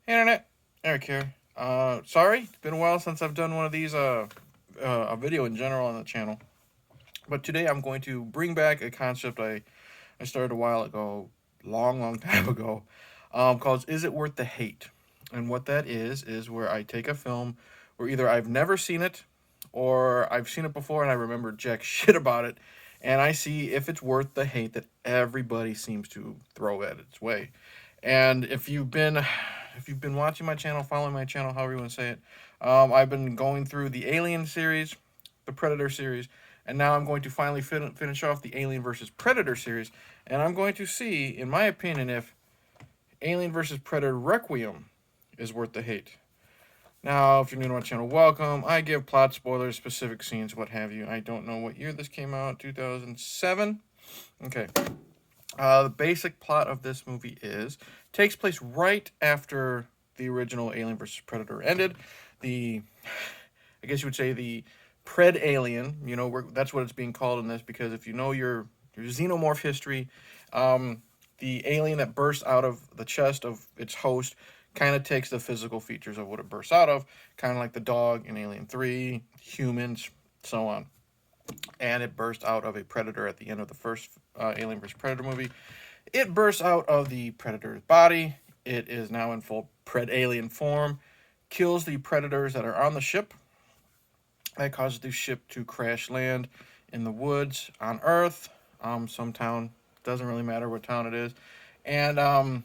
Hey, Internet, Eric here. Sorry, it's been a while since I've done one of these, a video in general on the channel. But today I'm going to bring back a concept I started a while ago, long time ago, called Is It Worth the Hate? And what that is where I take a film where either I've never seen it or I've seen it before and I remember jack shit about it, and I see if it's worth the hate that everybody seems to throw at its way. And if you've been watching my channel, following my channel, however you want to say it, I've been going through the Alien series, the Predator series, and now I'm going to finally finish off the Alien versus Predator series, and I'm going to see, in my opinion, if Alien versus Predator Requiem is worth the hate. Now, if you're new to my channel, welcome. I give plot spoilers, specific scenes, what have you. I don't know what year this came out, 2007? Okay. The basic plot of this movie takes place right after the original Alien vs. Predator ended. I guess you would say the Predalien. That's what it's being called in this, because if you know your xenomorph history, the alien that bursts out of the chest of its host kind of takes the physical features of what it bursts out of, kind of like the dog in Alien 3, humans, so on. And it burst out of a predator at the end of the first Alien vs. Predator movie. It bursts out of the predator's body. It is now in full Predalien form, kills the predators that are on the ship. That causes the ship to crash land in the woods on Earth, some town, doesn't really matter what town it is. And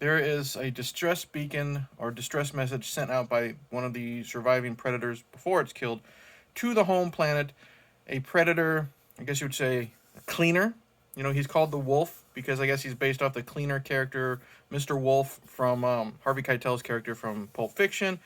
there is a distress beacon or distress message sent out by one of the surviving predators before it's killed to the home planet. A predator, I guess you would say, a cleaner. He's called the Wolf because I guess he's based off the cleaner character, Mr. Wolf, from Harvey Keitel's character from Pulp Fiction.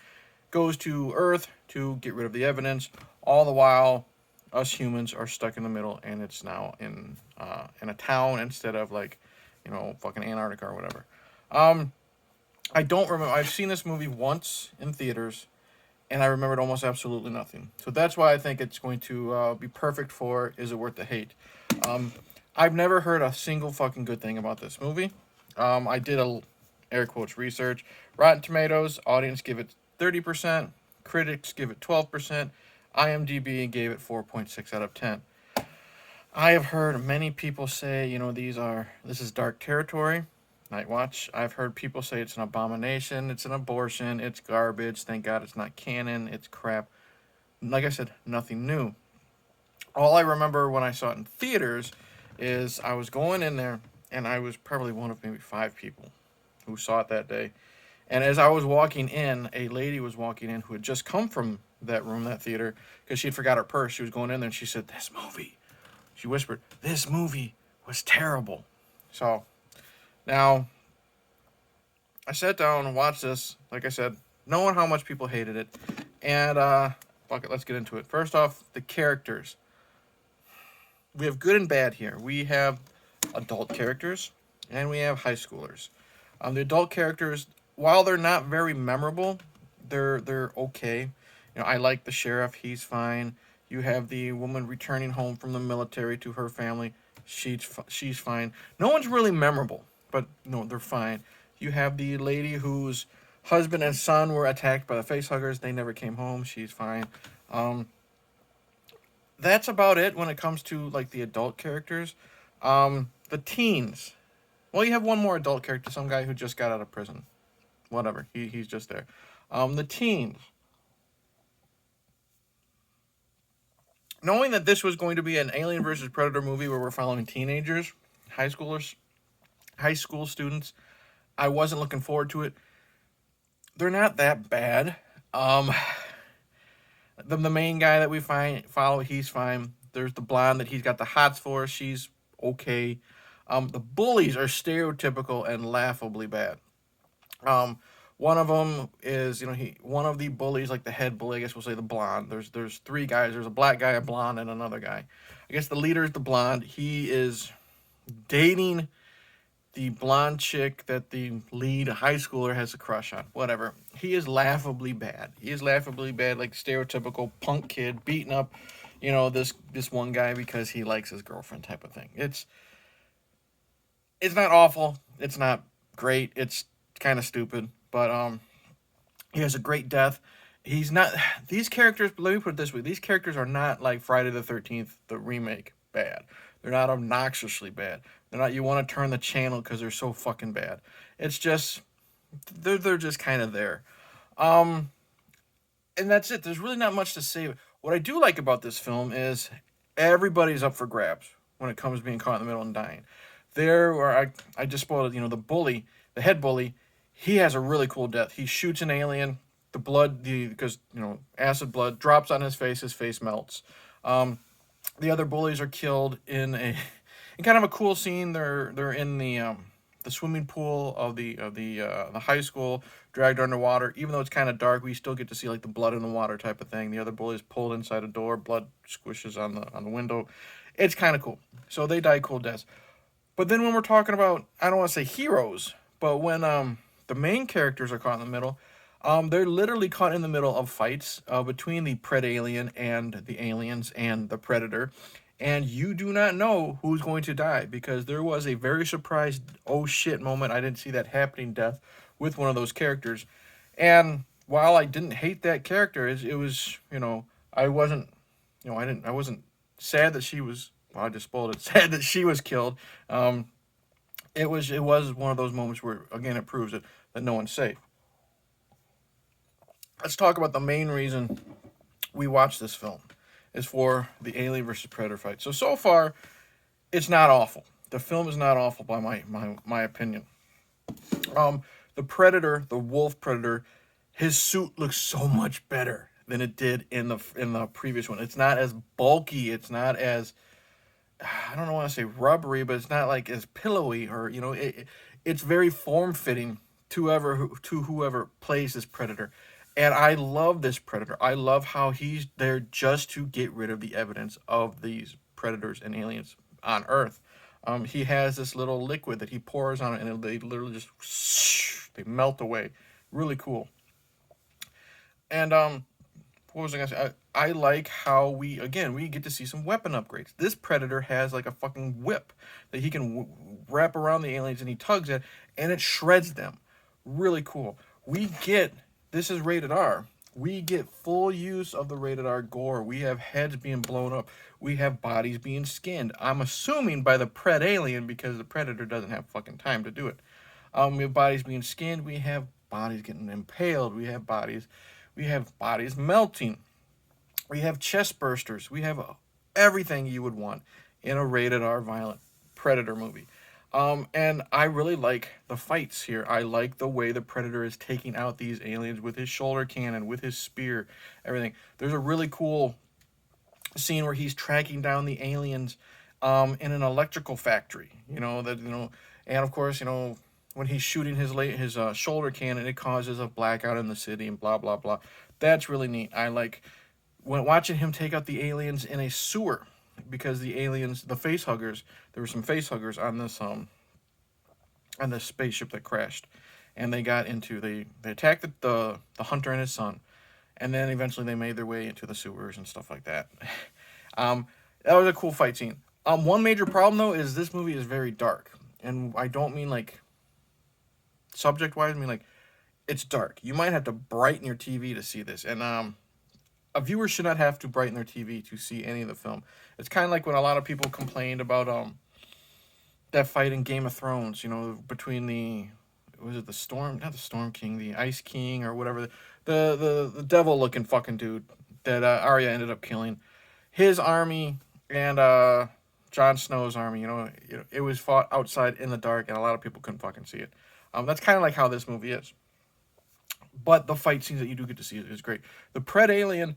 Goes to Earth to get rid of the evidence. All the while, us humans are stuck in the middle, and it's now in a town instead of fucking Antarctica or whatever. I don't remember. I've seen this movie once in theaters, and I remembered almost absolutely nothing. So that's why I think it's going to be perfect for Is It Worth the Hate? I've never heard a single fucking good thing about this movie. I did a air quotes research. Rotten Tomatoes, audience give it 30%, critics give it 12%, IMDb gave it 4.6 out of 10. I have heard many people say, this is dark territory. Night Watch. I've heard people say it's an abomination, it's an abortion, it's garbage, thank God it's not canon, it's crap. Like I said, nothing new. All I remember when I saw it in theaters is I was going in there, and I was probably one of maybe 5 people who saw it that day. And as I was walking in, a lady was walking in who had just come from that room, that theater, because she had forgot her purse. She was going in there, and she said, "This movie," she whispered, "this movie was terrible." So now I sat down and watched this. Like I said, knowing how much people hated it, and fuck it, let's get into it. First off, the characters. We have good and bad here. We have adult characters, and we have high schoolers. The adult characters, while they're not very memorable, they're okay. I like the sheriff; he's fine. You have the woman returning home from the military to her family; she's fine. No one's really memorable, but no, they're fine. You have the lady whose husband and son were attacked by the facehuggers; they never came home; she's fine. That's about it when it comes to the adult characters. The teens. Well, you have one more adult character, some guy who just got out of prison. Whatever, he's just there. The teens. Knowing that this was going to be an Alien versus Predator movie where we're following teenagers, high schoolers, high school students, I wasn't looking forward to it. They're not that bad. The main guy that we follow, he's fine. There's the blonde that he's got the hots for. She's okay. The bullies are stereotypical and laughably bad. One of them is, one of the bullies, like the head bully, I guess we'll say the blonde. There's 3 guys. There's a black guy, a blonde, and another guy. I guess the leader is the blonde. He is dating the blonde chick that the lead high schooler has a crush on. Whatever. He is laughably bad. He is laughably bad, like stereotypical punk kid beating up, this one guy because he likes his girlfriend type of thing. It's not awful. It's not great. It's kind of stupid, but he has a great death. He's not, these characters, let me put it this way, these characters are not like Friday the 13th, the remake, bad. They're not obnoxiously bad. They're not, you want to turn the channel because they're so fucking bad. It's just, they're just kind of there. Um, and that's it. There's really not much to say. What I do like about this film is everybody's up for grabs when it comes to being caught in the middle and dying. I just spoiled it, the bully, the head bully, he has a really cool death. He shoots an alien, the blood, because, acid blood drops on his face melts. The other bullies are killed in kind of a cool scene. They're in the swimming pool of the high school, dragged underwater. Even though it's kind of dark, we still get to see like the blood in the water type of thing. The other bullies pulled inside a door, blood squishes on the window. It's kind of cool. So they die cool deaths. But then when we're talking about, I don't want to say heroes, but when the main characters are caught in the middle, they're literally caught in the middle of fights between the Predalien and the aliens and the Predator. And you do not know who's going to die, because there was a very surprised, oh shit moment, I didn't see that happening death with one of those characters. And while I didn't hate that character, it was, I wasn't, I wasn't sad that she was, well, I just spoiled it, sad that she was killed. It was one of those moments where, again, it proves that no one's safe. Let's talk about the main reason we watched this film is for the alien versus predator fight. So far, it's not awful. The film is not awful by my opinion. The predator, the wolf predator, his suit looks so much better than it did in the previous one. It's not as bulky. It's not as, I don't want to say rubbery, but it's not like as pillowy, or it's very form fitting to whoever plays this predator. And I love this predator. I love how he's there just to get rid of the evidence of these predators and aliens on Earth. He has this little liquid that he pours on it, and they literally just they melt away. Really cool. And what was I gonna say? I like how we get to see some weapon upgrades. This predator has like a fucking whip that he can wrap around the aliens, and he tugs it, and it shreds them. Really cool. This is rated R. We get full use of the rated R gore. We have heads being blown up. We have bodies being skinned. I'm assuming by the Predalien, because the Predator doesn't have fucking time to do it. We have bodies being skinned. We have bodies getting impaled. We have bodies melting. We have chest bursters. We have everything you would want in a rated R violent Predator movie. And I really like the fights here. I like the way the Predator is taking out these aliens with his shoulder cannon, with his spear, everything. There's a really cool scene where he's tracking down the aliens in an electrical factory. And of course, when he's shooting his shoulder cannon, it causes a blackout in the city and blah blah blah. That's really neat. I like watching him take out the aliens in a sewer, because the aliens, the facehuggers, there were some facehuggers on this spaceship that crashed, and they attacked the hunter and his son, and then eventually they made their way into the sewers and stuff like that. That was a cool fight scene. One major problem though is this movie is very dark, and I don't mean like subject wise. I mean like it's dark. You might have to brighten your TV to see this, and a viewer should not have to brighten their TV to see any of the film. It's kind of like when a lot of people complained about that fight in Game of Thrones, between the Storm, not the Storm King, the Ice King or whatever, the devil looking fucking dude that Arya ended up killing, his army and Jon Snow's army. It was fought outside in the dark, and a lot of people couldn't fucking see it. That's kind of like how this movie is. But the fight scenes that you do get to see is great. The Predalien,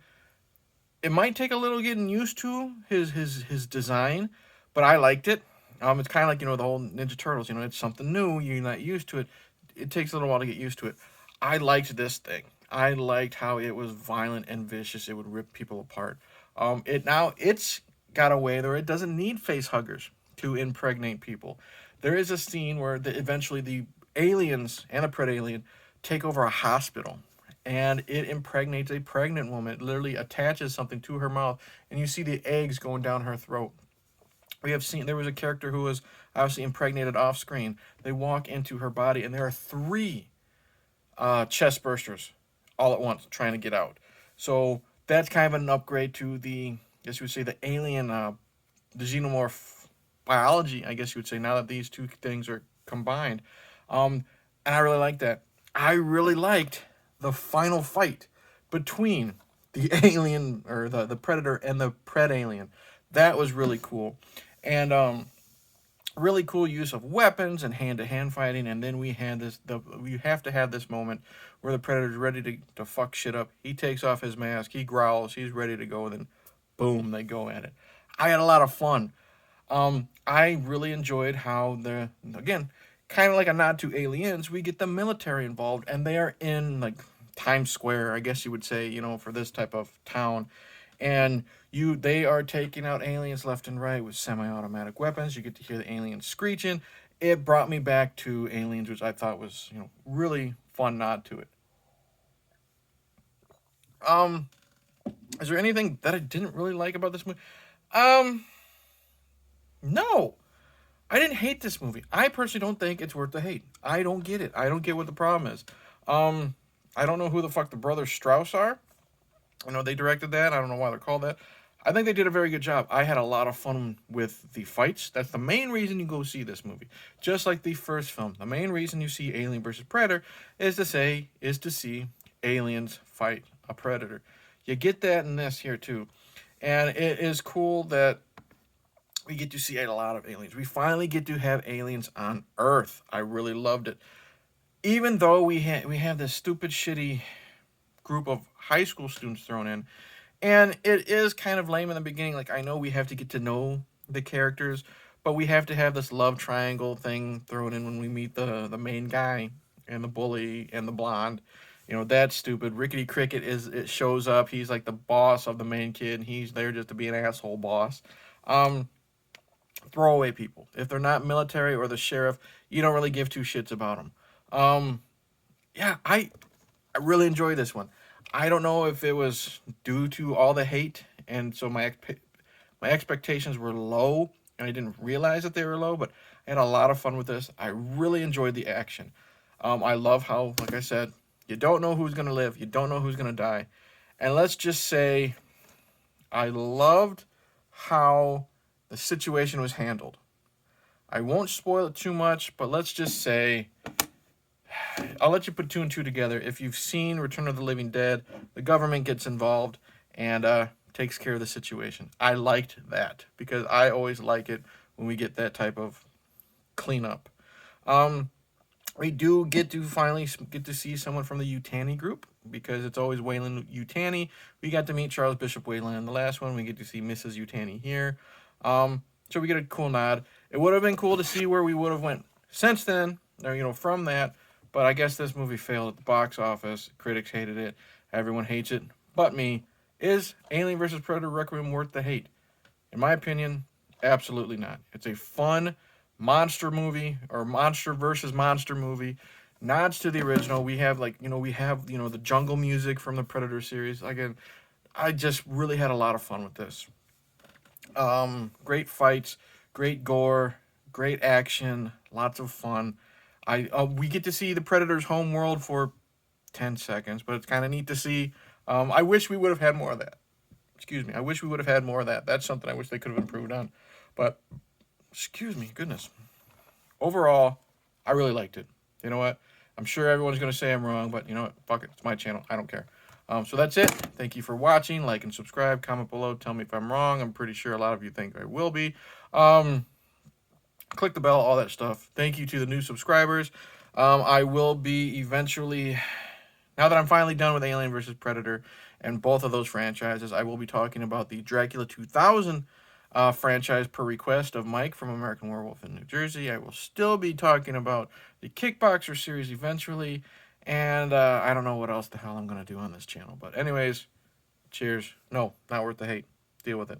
it might take a little getting used to his design, but I liked it. It's kind of like, the whole Ninja Turtles. It's something new. You're not used to it. It takes a little while to get used to it. I liked this thing. I liked how it was violent and vicious. It would rip people apart. It's got a way where it doesn't need face huggers to impregnate people. There is a scene where eventually the aliens and the Predalien take over a hospital, and it impregnates a pregnant woman. It literally attaches something to her mouth, and you see the eggs going down her throat. There was a character who was obviously impregnated off screen. They walk into her body, and there are 3 chest bursters all at once trying to get out. So that's kind of an upgrade to the, I guess you would say, the alien, the xenomorph biology, I guess you would say, now that these two things are combined. And I really like that. I really liked the final fight between the alien, or the predator, and the predalien. That was really cool. And really cool use of weapons and hand-to-hand fighting. And then we had this, we have to have this moment where the predator's ready to fuck shit up. He takes off his mask, he growls, he's ready to go, and then boom, they go at it. I had a lot of fun. I really enjoyed how again, kind of like a nod to Aliens, we get the military involved, and they are in like Times Square, I guess you would say, for this type of town. And they are taking out aliens left and right with semi-automatic weapons. You get to hear the aliens screeching. It brought me back to Aliens, which I thought was, really fun nod to it. Is there anything that I didn't really like about this movie? No. I didn't hate this movie. I personally don't think it's worth the hate. I don't get it. I don't get what the problem is. I don't know who the fuck the brothers Strauss are. I know they directed that. I don't know why they're called that. I think they did a very good job. I had a lot of fun with the fights. That's the main reason you go see this movie. Just like the first film. The main reason you see Alien versus Predator is to see aliens fight a predator. You get that in this here too. And it is cool that we get to see a lot of aliens. We finally get to have aliens on Earth. I really loved it. Even though we have this stupid, shitty group of high school students thrown in, and it is kind of lame in the beginning. Like, I know we have to get to know the characters, but we have to have this love triangle thing thrown in when we meet the main guy and the bully and the blonde. That's stupid. Rickety Cricket it shows up. He's like the boss of the main kid. He's there just to be an asshole boss. Throwaway people. If they're not military or the sheriff, you don't really give two shits about them. Yeah, I really enjoyed this one. I don't know if it was due to all the hate, and so my expectations were low, and I didn't realize that they were low, but I had a lot of fun with this. I really enjoyed the action. I love how, like I said, you don't know who's going to live, you don't know who's going to die. And let's just say I loved how the situation was handled. I won't spoil it too much, but let's just say, I'll let you put two and two together. If you've seen Return of the Living Dead, the government gets involved and takes care of the situation. I liked that because I always like it when we get that type of cleanup. We do get to finally get to see someone from the Yutani group because it's always Wayland Yutani. We got to meet Charles Bishop Wayland in the last one. We get to see Mrs. Yutani here. So we get a cool nod. It would have been cool to see where we would have went since then, or from that. But I guess this movie failed at the box office. Critics hated it. Everyone hates it but me. Is Alien vs. Predator Requiem worth the hate? In my opinion, absolutely not. It's a fun monster movie, or monster versus monster movie. Nods to the original. We have the jungle music from the Predator series. Again, I just really had a lot of fun with this. Great fights, great gore, great action, lots of fun. We get to see the Predator's home world for 10 seconds, but it's kind of neat to see. I wish we would have had more of that. Excuse me. I wish we would have had more of that. That's something I wish they could have improved on. But, excuse me, goodness. Overall, I really liked it. You know what? I'm sure everyone's going to say I'm wrong, but you know what? Fuck it. It's my channel. I don't care. So that's it. Thank you for watching. Like and subscribe. Comment below. Tell me if I'm wrong. I'm pretty sure a lot of you think I will be. Click the bell, all that stuff. Thank you to the new subscribers. I will be eventually, now that I'm finally done with Alien vs. Predator and both of those franchises, I will be talking about the Dracula 2000 franchise per request of Mike from American Werewolf in New Jersey. I will still be talking about the Kickboxer series eventually, and I don't know what else the hell I'm going to do on this channel. But anyways, cheers. No, not worth the hate. Deal with it.